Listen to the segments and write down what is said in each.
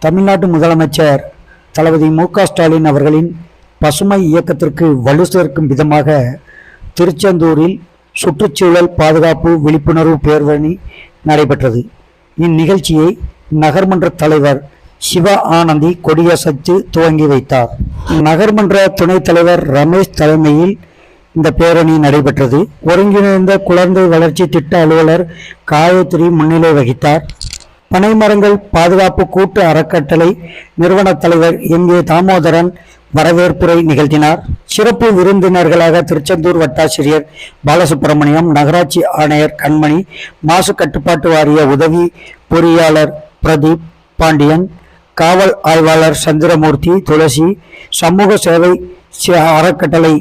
தமிழ்நாட்டு முதலமைச்சர் தளபதி மு.க.ஸ்டாலின் அவர்களின் பசுமை இயக்கத்திற்கு வலு சேர்க்கும் விதமாக திருச்செந்தூரில் சுற்றுச்சூழல் பாதுகாப்பு விழிப்புணர்வு பேரணி நடைபெற்றது. இந்நிகழ்ச்சியை நகர்மன்ற தலைவர் சிவா ஆனந்தி கொடியசைத்து துவங்கி வைத்தார். நகர்மன்ற துணைத் தலைவர் ரமேஷ் தலைமையில் இந்த பேரணி நடைபெற்றது. ஒருங்கிணைந்த குழந்தை வளர்ச்சி திட்ட அலுவலர் காயத்ரி முன்னிலை வகித்தார். பனைமரங்கள் பாதுகாப்பு கூட்டு அறக்கட்டளை நிறுவன தலைவர் எம்.ஏ. தாமோதரன் வரவேற்புரை நிகழ்த்தினார். சிறப்பு விருந்தினர்களாக திருச்செந்தூர் வட்டாட்சியர் பாலசுப்பிரமணியம், நகராட்சி ஆணையர் கண்மணி, மாசு கட்டுப்பாட்டு வாரிய உதவி பொறியாளர் பிரதீப் பாண்டியன், காவல் ஆய்வாளர் சந்திரமூர்த்தி, துளசி, சமூக சேவை அறக்கட்டளை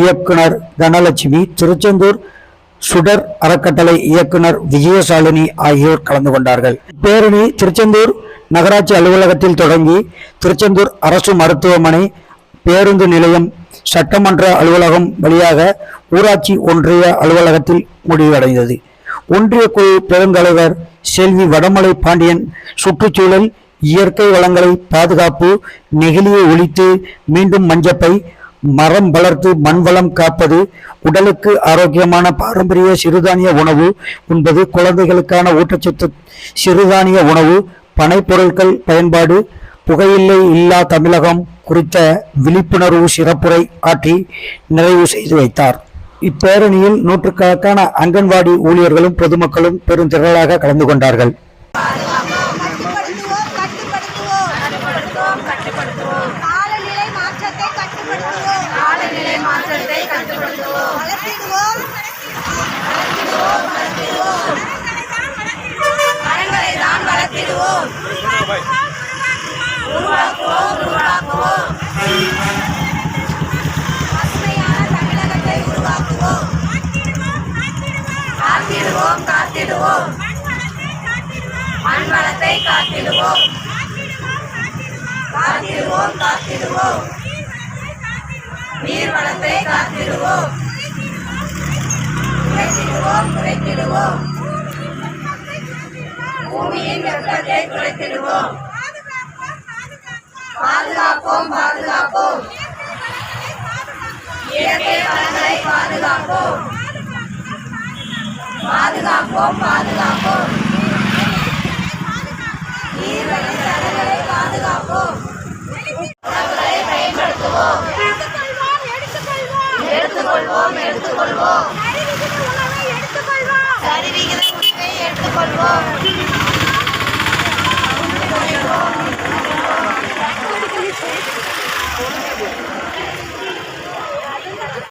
இயக்குனர் தனலட்சுமி, திருச்செந்தூர் சுடர் அறக்கட்டளை இயக்குனர் விஜயசாலினி ஆகியோர் கலந்து கொண்டார்கள். பேரணி திருச்செந்தூர் நகராட்சி அலுவலகத்தில் தொடங்கி திருச்செந்தூர் அரசு மருத்துவமனை, பேருந்து நிலையம், சட்டமன்ற அலுவலகம் வழியாக ஊராட்சி ஒன்றிய அலுவலகத்தில் முடிவடைந்தது. ஒன்றிய குழு பெருந்தலைவர் செல்வி வடமலை பாண்டியன் சுற்றுச்சூழல், இயற்கை வளங்களை பாதுகாப்பு, நெகிழியை ஒழித்து மீண்டும் மஞ்சப்பை, மரம் வளர்த்து மண்வளம் காப்பது, உடலுக்கு ஆரோக்கியமான பாரம்பரிய சிறுதானிய உணவு உண்பது, குழந்தைகளுக்கான ஊட்டச்சத்து சிறுதானிய உணவு, பனைப்பொருட்கள் பயன்பாடு, புகையில்லை இல்லா தமிழகம் குறித்த விழிப்புணர்வு சிறப்புரை ஆற்றி நிறைவு செய்து வைத்தார். இப்பேரணியில் நூற்றுக்கணக்கான அங்கன்வாடி ஊழியர்களும் பொதுமக்களும் பெருந்திரளாக கலந்து கொண்டார்கள். மண்வளத்தை காத்திடுவோம், காத்திடுவோம், காத்திடுவோம், நீர் வளத்தை காத்திடுவோம், குறைத்திடுவோம், குறைத்திடுவோம், பூமியின் வெப்பத்தை குறைத்திடுவோம், பாதுகாப்போம், பாதுகாப்போம், இயற்கை வளங்களை பாதுகாப்போம், பாதுகாப்போம், பாதுகாப்போம், நீர்வளங்களை பாதுகாப்போம், உணவுகளை பயன்படுத்துவோம், எடுத்துக்கொள்வோம், எடுத்துக்கொள்வோம், சரிவிகித உணவை எடுத்துக்கொள்வோம்.